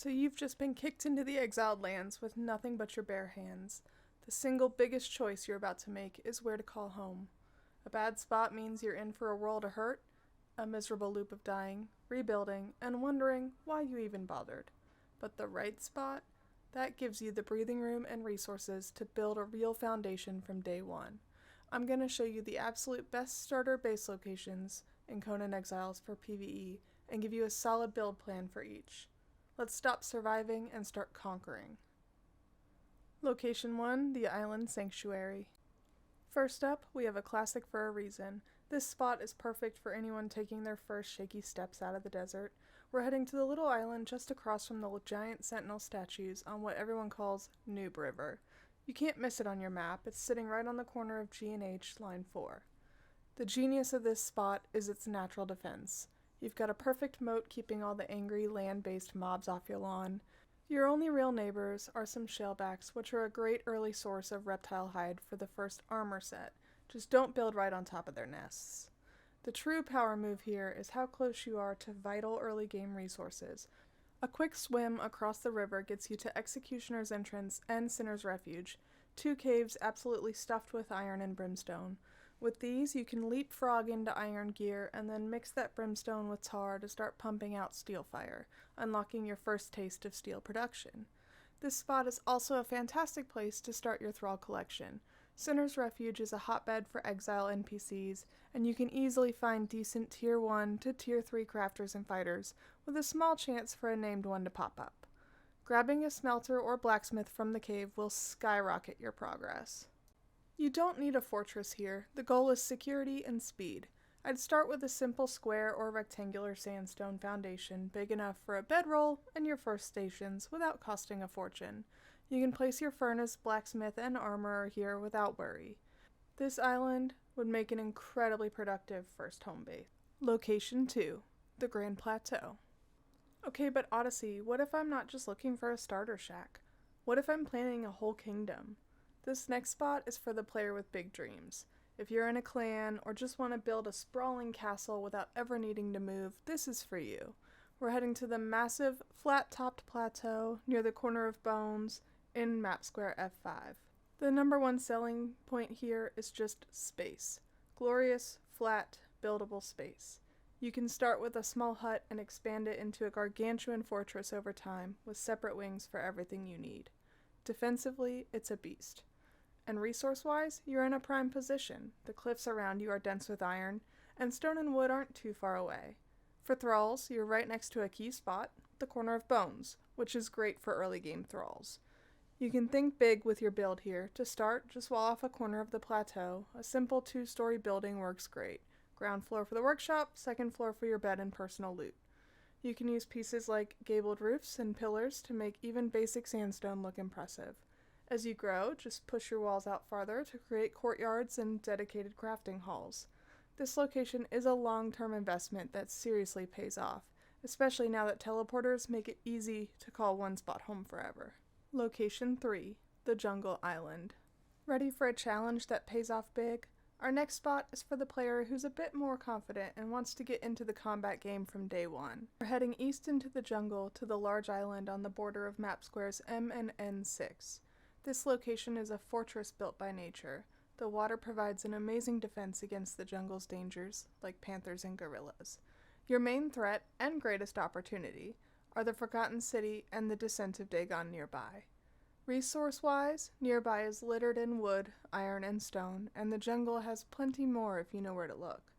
So you've just been kicked into the Exiled Lands with nothing but your bare hands. The single biggest choice you're about to make is where to call home. A bad spot means you're in for a world of hurt, a miserable loop of dying, rebuilding, and wondering why you even bothered. But the right spot? That gives you the breathing room and resources to build a real foundation from day one. I'm going to show you the absolute best starter base locations in Conan Exiles for PvE and give you a solid build plan for each. Let's stop surviving and start conquering. Location 1, the Island Sanctuary. First up, we have a classic for a reason. This spot is perfect for anyone taking their first shaky steps out of the desert. We're heading to the little island just across from the giant sentinel statues on what everyone calls Noob River. You can't miss it on your map, it's sitting right on the corner of G and H line 4. The genius of this spot is its natural defense. You've got a perfect moat keeping all the angry land-based mobs off your lawn. Your only real neighbors are some shellbacks, which are a great early source of reptile hide for the first armor set. Just don't build right on top of their nests. The true power move here is how close you are to vital early game resources. A quick swim across the river gets you to Executioner's Entrance and Sinner's Refuge, two caves absolutely stuffed with iron and brimstone. With these, you can leapfrog into iron gear and then mix that brimstone with tar to start pumping out steel fire, unlocking your first taste of steel production. This spot is also a fantastic place to start your thrall collection. Sinner's Refuge is a hotbed for exile NPCs, and you can easily find decent Tier 1 to Tier 3 crafters and fighters, with a small chance for a named one to pop up. Grabbing a smelter or blacksmith from the cave will skyrocket your progress. You don't need a fortress here. The goal is security and speed. I'd start with a simple square or rectangular sandstone foundation big enough for a bedroll and your first stations without costing a fortune. You can place your furnace, blacksmith, and armorer here without worry. This island would make an incredibly productive first home base. Location 2, the Grand Plateau. Okay, but Odyssey, what if I'm not just looking for a starter shack? What if I'm planning a whole kingdom? This next spot is for the player with big dreams. If you're in a clan or just want to build a sprawling castle without ever needing to move, this is for you. We're heading to the massive, flat-topped plateau near the corner of Bones in map square F5. The number one selling point here is just space. Glorious, flat, buildable space. You can start with a small hut and expand it into a gargantuan fortress over time with separate wings for everything you need. Defensively, it's a beast. And resource-wise, you're in a prime position. The cliffs around you are dense with iron, and stone and wood aren't too far away. For thralls, you're right next to a key spot, the corner of Bones, which is great for early game thralls. You can think big with your build here. To start, just wall off a corner of the plateau. A simple 2-story building works great. Ground floor for the workshop, second floor for your bed and personal loot. You can use pieces like gabled roofs and pillars to make even basic sandstone look impressive. As you grow, just push your walls out farther to create courtyards and dedicated crafting halls. This location is a long-term investment that seriously pays off, especially now that teleporters make it easy to call one spot home forever. Location 3, the Jungle Island. Ready for a challenge that pays off big? Our next spot is for the player who's a bit more confident and wants to get into the combat game from day one. We're heading east into the jungle to the large island on the border of map squares M and N6. This location is a fortress built by nature. The water provides an amazing defense against the jungle's dangers, like panthers and gorillas. Your main threat, and greatest opportunity, are the Forgotten City and the Descent of Dagon nearby. Resource-wise, nearby is littered in wood, iron, and stone, and the jungle has plenty more if you know where to look.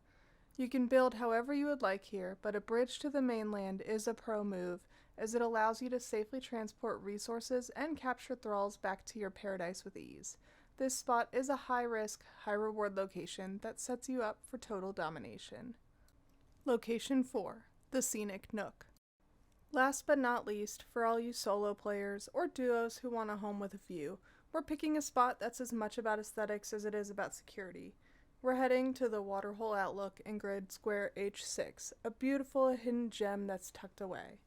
You can build however you would like here, but a bridge to the mainland is a pro move, as it allows you to safely transport resources and capture thralls back to your paradise with ease. This spot is a high-risk, high-reward location that sets you up for total domination. Location 4, the Scenic Nook. Last but not least, for all you solo players or duos who want a home with a view, we're picking a spot that's as much about aesthetics as it is about security. We're heading to the Waterhole Outlook in grid square H6, a beautiful hidden gem that's tucked away.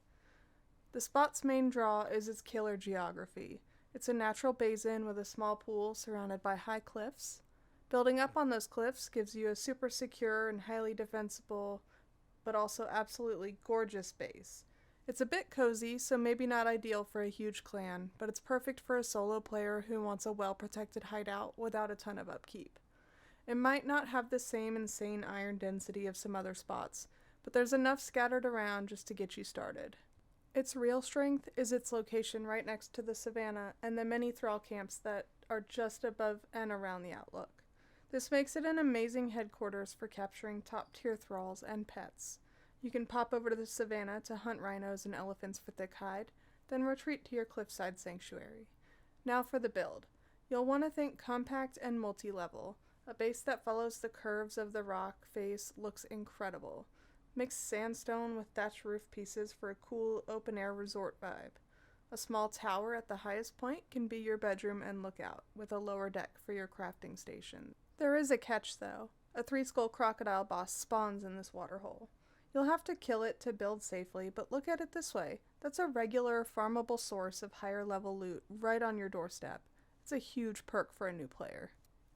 The spot's main draw is its killer geography. It's a natural basin with a small pool surrounded by high cliffs. Building up on those cliffs gives you a super secure and highly defensible, but also absolutely gorgeous base. It's a bit cozy, so maybe not ideal for a huge clan, but it's perfect for a solo player who wants a well-protected hideout without a ton of upkeep. It might not have the same insane iron density of some other spots, but there's enough scattered around just to get you started. Its real strength is its location right next to the savannah and the many thrall camps that are just above and around the outlook. This makes it an amazing headquarters for capturing top-tier thralls and pets. You can pop over to the savannah to hunt rhinos and elephants for thick hide, then retreat to your cliffside sanctuary. Now for the build. You'll want to think compact and multi-level. A base that follows the curves of the rock face looks incredible. Mix sandstone with thatched roof pieces for a cool open-air resort vibe. A small tower at the highest point can be your bedroom and lookout, with a lower deck for your crafting station. There is a catch though. A 3-skull crocodile boss spawns in this waterhole. You'll have to kill it to build safely, but look at it this way. That's a regular, farmable source of higher level loot right on your doorstep. It's a huge perk for a new player.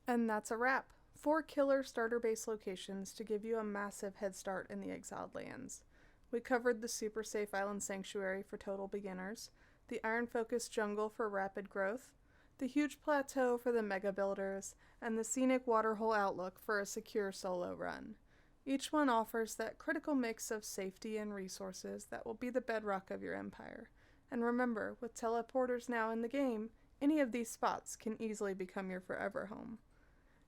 And that's a wrap. 4 killer starter base locations to give you a massive head start in the Exiled Lands. We covered the super safe island sanctuary for total beginners, the iron-focused jungle for rapid growth, the huge plateau for the mega builders, and the scenic waterhole outlook for a secure solo run. Each one offers that critical mix of safety and resources that will be the bedrock of your empire. And remember, with teleporters now in the game, any of these spots can easily become your forever home.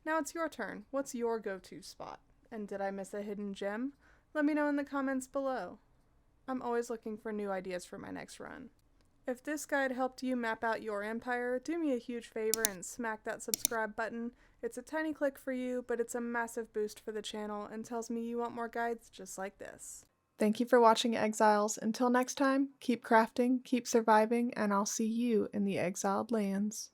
Now it's your turn. What's your go-to spot? And did I miss a hidden gem? Let me know in the comments below. I'm always looking for new ideas for my next run. If this guide helped you map out your empire, do me a huge favor and smack that subscribe button. It's a tiny click for you, but it's a massive boost for the channel and tells me you want more guides just like this. Thank you for watching Exiles. Until next time, keep crafting, keep surviving, and I'll see you in the Exiled Lands.